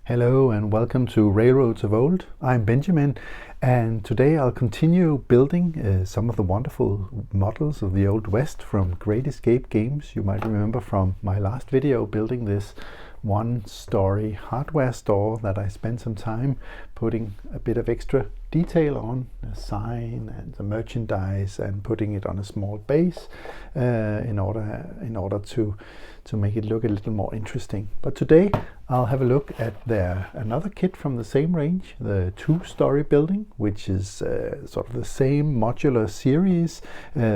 Hello and welcome to Railroads of Old. I'm Benjamin, and today I'll continue building some of the wonderful models of the Old West from Great Escape games. You might remember from my last video building this one-story hardware store that I spent some time putting a bit of extra detail on, a sign and the merchandise, and putting it on a small base in order to make it look a little more interesting. But today I'll have a look at another kit from the same range, the two-story building, which is sort of the same modular series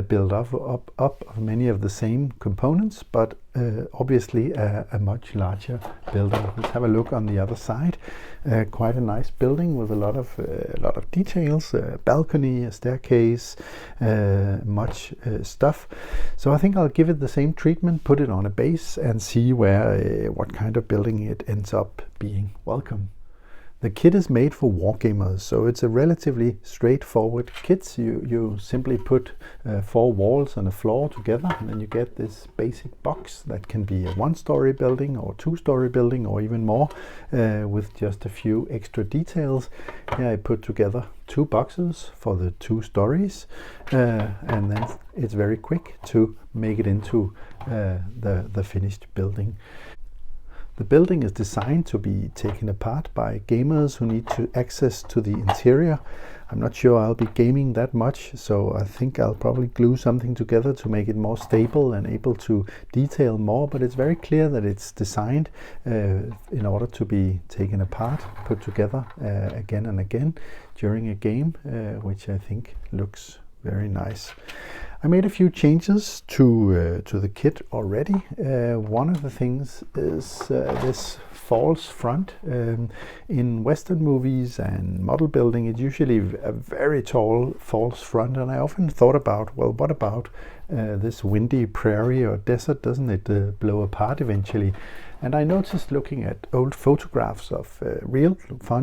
built up of many of the same components, but obviously a much larger building. Let's have a look on the other side. Quite a nice building with a lot of details, a balcony, a staircase, much stuff. So I think I'll give it the same treatment, put it on a base, and see what kind of building it ends up being. Welcome. The kit is made for wargamers, so it's a relatively straightforward kit. You simply put 4 walls and a floor together, and then you get this basic box that can be a one-story building or two-story building or even more, with just a few extra details. Here I put together 2 boxes for the 2 stories, and then it's very quick to make it into the finished building. The building is designed to be taken apart by gamers who need access to the interior. I'm not sure I'll be gaming that much, so I think I'll probably glue something together to make it more stable and able to detail more, but it's very clear that it's designed in order to be taken apart, put together again and again during a game, which I think looks very nice. I made a few changes to the kit already. One of the things is this false front. In Western movies and model building, it's usually a very tall false front, and I often thought about, well, what about this windy prairie or desert? Doesn't it blow apart eventually? And I noticed, looking at old photographs of real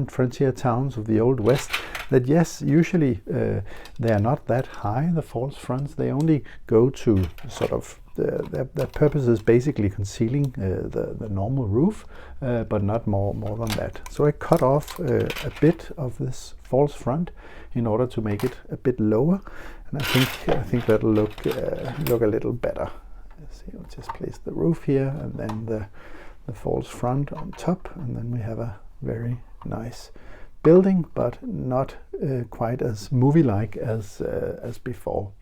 frontier towns of the Old West, that yes, usually they are not that high, the false fronts. They only go to sort of, their purpose is basically concealing the normal roof, but not more than that. So I cut off a bit of this false front in order to make it a bit lower, and I think that'll look a little better. Let's see, I'll just place the roof here, and then the false front on top, and then we have a very nice building, but not quite as movie-like as before.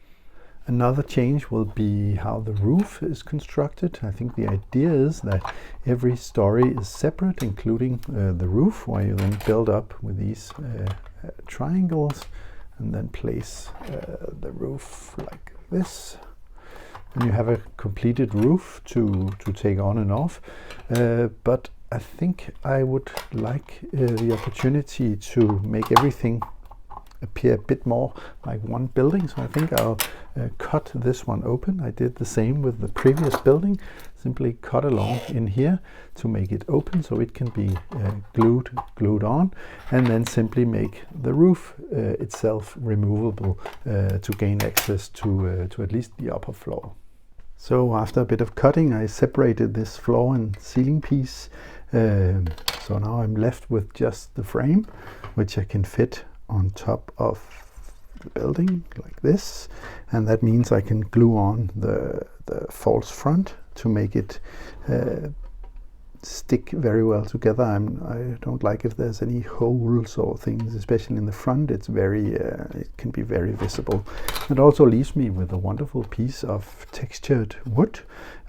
Another change will be how the roof is constructed. I think the idea is that every story is separate, including the roof, where you then build up with these triangles and then place the roof like this. And you have a completed roof to take on and off, but I think I would like the opportunity to make everything appear a bit more like one building, so I think I'll cut this one open. I did the same with the previous building, simply cut along in here to make it open so it can be glued on, and then simply make the roof itself removable to gain access to at least the upper floor. So after a bit of cutting, I separated this floor and ceiling piece. So now I'm left with just the frame, which I can fit on top of the building like this. And that means I can glue on the false front to make it stick very well together. I don't like if there's any holes or things, especially in the front. It's it can be very visible. It also leaves me with a wonderful piece of textured wood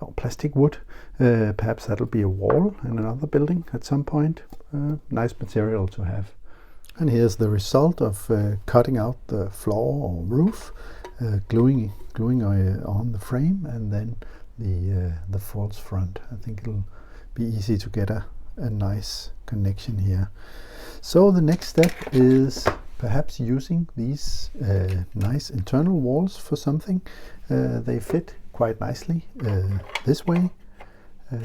or plastic wood. Perhaps that'll be a wall in another building at some point. Nice material to have. And here's the result of cutting out the floor or roof, gluing on the frame, and then the false front. I think it'll be easy to get a nice connection here. So the next step is perhaps using these nice internal walls for something. They fit quite nicely this way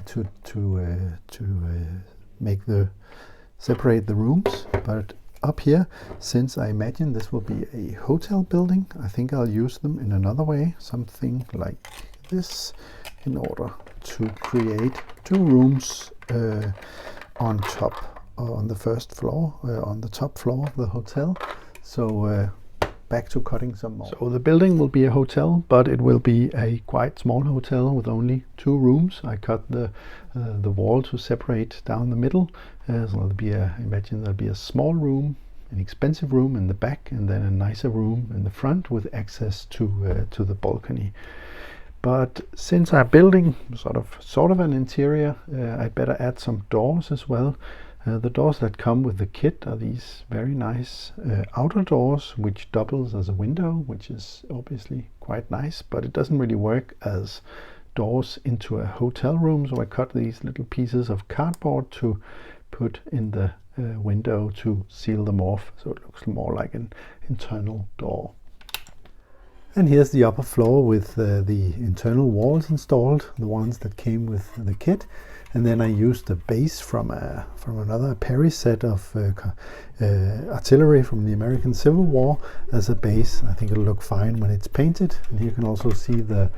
to separate the rooms, but up here, since I imagine this will be a hotel building, I think I'll use them in another way, something like this, in order to create 2 rooms on top on the first floor, on the top floor of the hotel. So back to cutting some more. So the building will be a hotel, but it will be a quite small hotel with only 2 rooms. I cut the wall to separate down the middle. So there'll be imagine there'll be a small room, an expensive room in the back, and then a nicer room in the front with access to the balcony. But since I'm building sort of an interior, I'd better add some doors as well. The doors that come with the kit are these very nice outer doors, which doubles as a window, which is obviously quite nice, but it doesn't really work as doors into a hotel room. So I cut these little pieces of cardboard to put in the window to seal them off, so it looks more like an internal door. And here's the upper floor with the internal walls installed, the ones that came with the kit. And then I used the base from another Perry set of artillery from the American Civil War as a base. I think it'll look fine when it's painted. And here you can also see the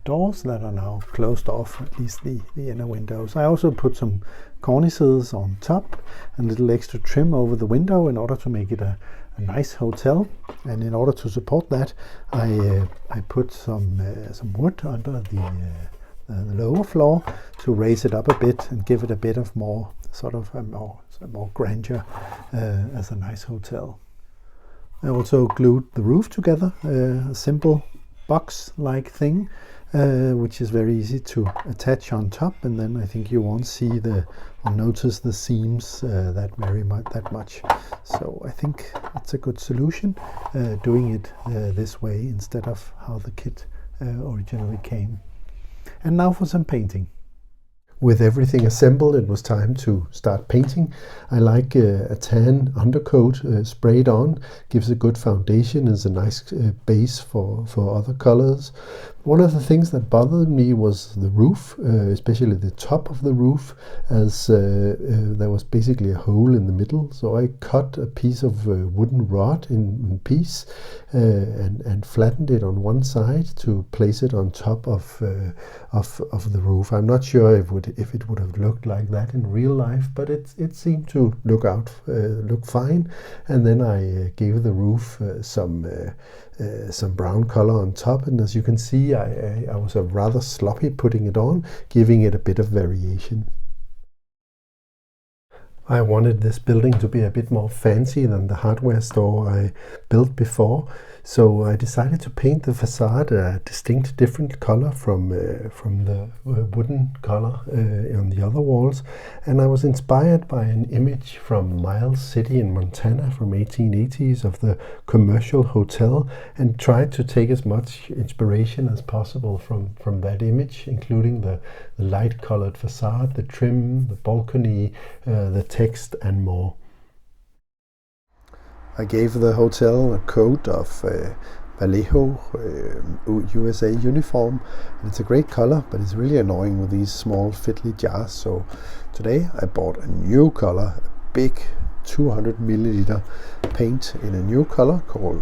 doors that are now closed off, at least the inner windows. I also put some cornices on top and a little extra trim over the window in order to make it a nice hotel. And in order to support that, I put some wood under the lower floor to raise it up a bit and give it a bit of more more grandeur as a nice hotel. I also glued the roof together, a simple box-like thing, which is very easy to attach on top, and then I think you won't see or notice the seams that much. So I think it's a good solution, doing it this way instead of how the kit originally came. And now for some painting. With everything assembled, it was time to start painting. I like a tan undercoat sprayed on, gives a good foundation, is a nice base for other colors. One of the things that bothered me was the roof, especially the top of the roof, as there was basically a hole in the middle. So I cut a piece of wooden rod in piece and flattened it on one side to place it on top of the roof. I'm not sure if it would have looked like that in real life, but it seemed to look fine. And then I gave the roof some brown color on top, and as you can see, I was rather sloppy putting it on, giving it a bit of variation. I wanted this building to be a bit more fancy than the hardware store I built before, so I decided to paint the facade a distinct different color from the wooden color on the other walls. And I was inspired by an image from Miles City in Montana from 1880s of the commercial hotel, and tried to take as much inspiration as possible from that image, including the light colored facade, the trim, the balcony, the text and more. I gave the hotel a coat of Vallejo USA uniform, and it's a great color, but it's really annoying with these small fiddly jars. So today I bought a new color, a big 200 milliliter paint in a new color called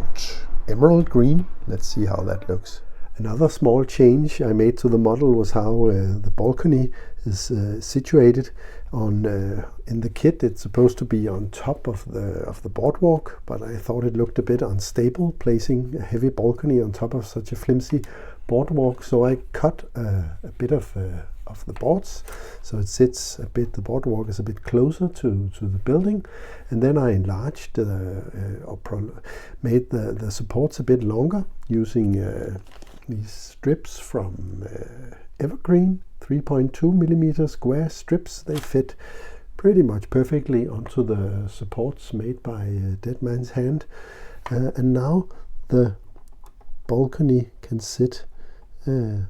emerald green. Let's see how that looks. Another small change I made to the model was how the balcony is situated. In the kit, it's supposed to be on top of the boardwalk, but I thought it looked a bit unstable placing a heavy balcony on top of such a flimsy boardwalk. So I cut a bit of the boards, so it sits a bit. The boardwalk is a bit closer to the building, and then I enlarged made the supports a bit longer using these strips from evergreen, 3.2 millimeter square strips. They fit pretty much perfectly onto the supports made by Dead Man's Hand, and now the balcony can sit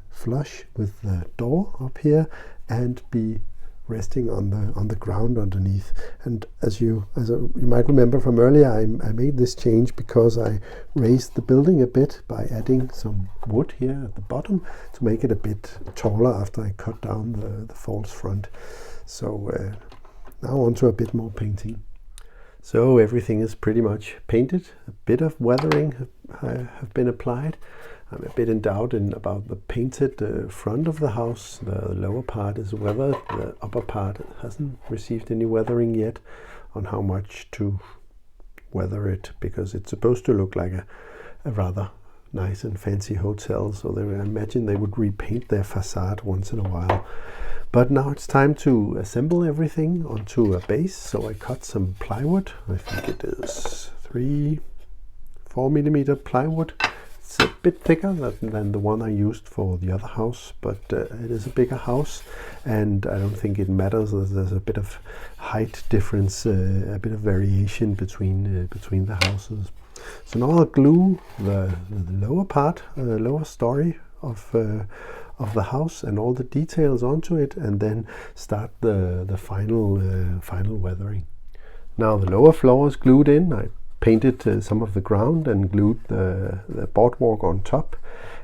flush with the door up here and be resting on the ground underneath. And as you might remember from earlier, I made this change because I raised the building a bit by adding some wood here at the bottom to make it a bit taller after I cut down the false front. So now on to a bit more painting. So everything is pretty much painted. A bit of weathering have been applied. I'm a bit in doubt about the painted front of the house. The lower part is weathered, the upper part hasn't received any weathering yet, on how much to weather it, because it's supposed to look like a rather nice and fancy hotel, so I imagine they would repaint their facade once in a while. But now it's time to assemble everything onto a base, so I cut some plywood. I think it is 4 millimeter plywood. It's a bit thicker than the one I used for the other house, but it is a bigger house, and I don't think it matters. There's a bit of height difference, a bit of variation between the houses. So now I'll glue the lower part, lower story of the house and all the details onto it, and then start the final weathering. Now the lower floor is glued in. I painted some of the ground and glued the boardwalk on top.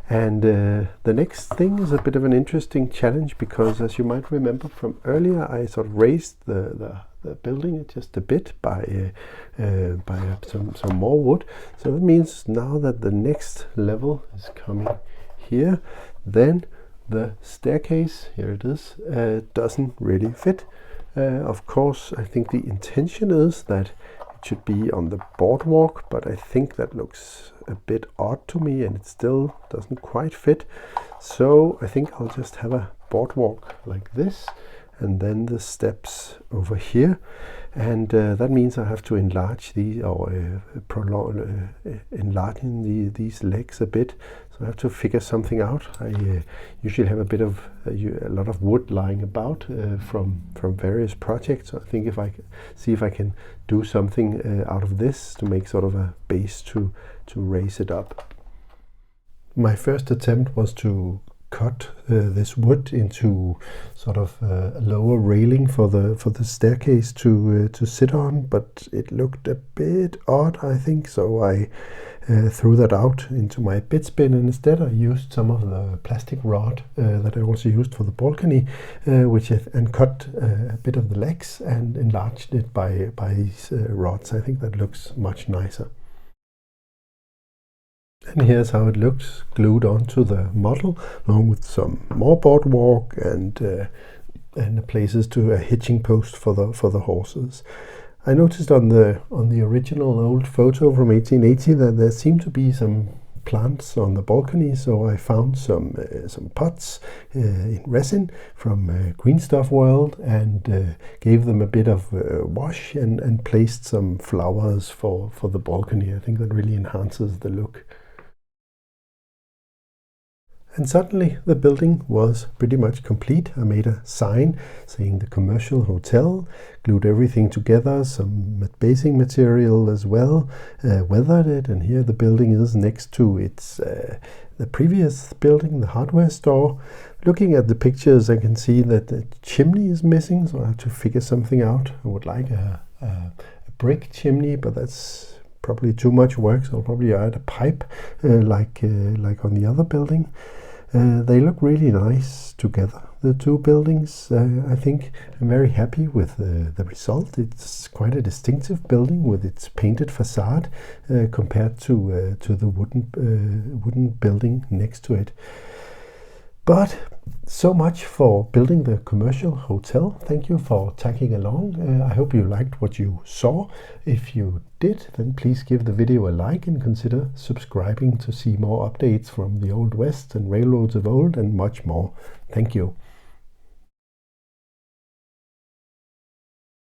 And the next thing is a bit of an interesting challenge, because as you might remember from earlier, I sort of raised the building just a bit by some more wood. So that means now that the next level is coming here, then the staircase, here it is, doesn't really fit. Of course, I think the intention is that it should be on the boardwalk, but I think that looks a bit odd to me, and it still doesn't quite fit. So I think I'll just have a boardwalk like this, and then the steps over here, and that means I have to enlarge these, or enlarging these legs a bit. So I have to figure something out. I usually have a lot of wood lying about from various projects. So I think if I see if I can do something out of this to make sort of a base to raise it up. My first attempt was to cut this wood into sort of a lower railing for the staircase to sit on, but it looked a bit odd, I think, so I threw that out into my bit bin, and instead I used some of the plastic rod that I also used for the balcony, and cut a bit of the legs and enlarged it by these rods. I think that looks much nicer. And here's how it looks glued onto the model, along with some more boardwalk and places to a hitching post for the horses. I noticed on the original old photo from 1880 that there seemed to be some plants on the balcony, so I found some pots in resin from Green Stuff World, and gave them a bit of wash and placed some flowers for the balcony. I think that really enhances the look. And suddenly the building was pretty much complete. I made a sign saying the commercial hotel, glued everything together, some basing material as well, weathered it, and here the building is next to its the previous building, the hardware store. Looking at the pictures, I can see that the chimney is missing, so I have to figure something out. I would like a brick chimney, but that's probably too much work, so I'll probably add a pipe like on the other building. They look really nice together, the two buildings. I think I'm very happy with the result. It's quite a distinctive building with its painted facade compared to the wooden building next to it. But so much for building the commercial hotel. Thank you for tagging along. I hope you liked what you saw. If you did, then please give the video a like and consider subscribing to see more updates from the Old West and railroads of old and much more. Thank you.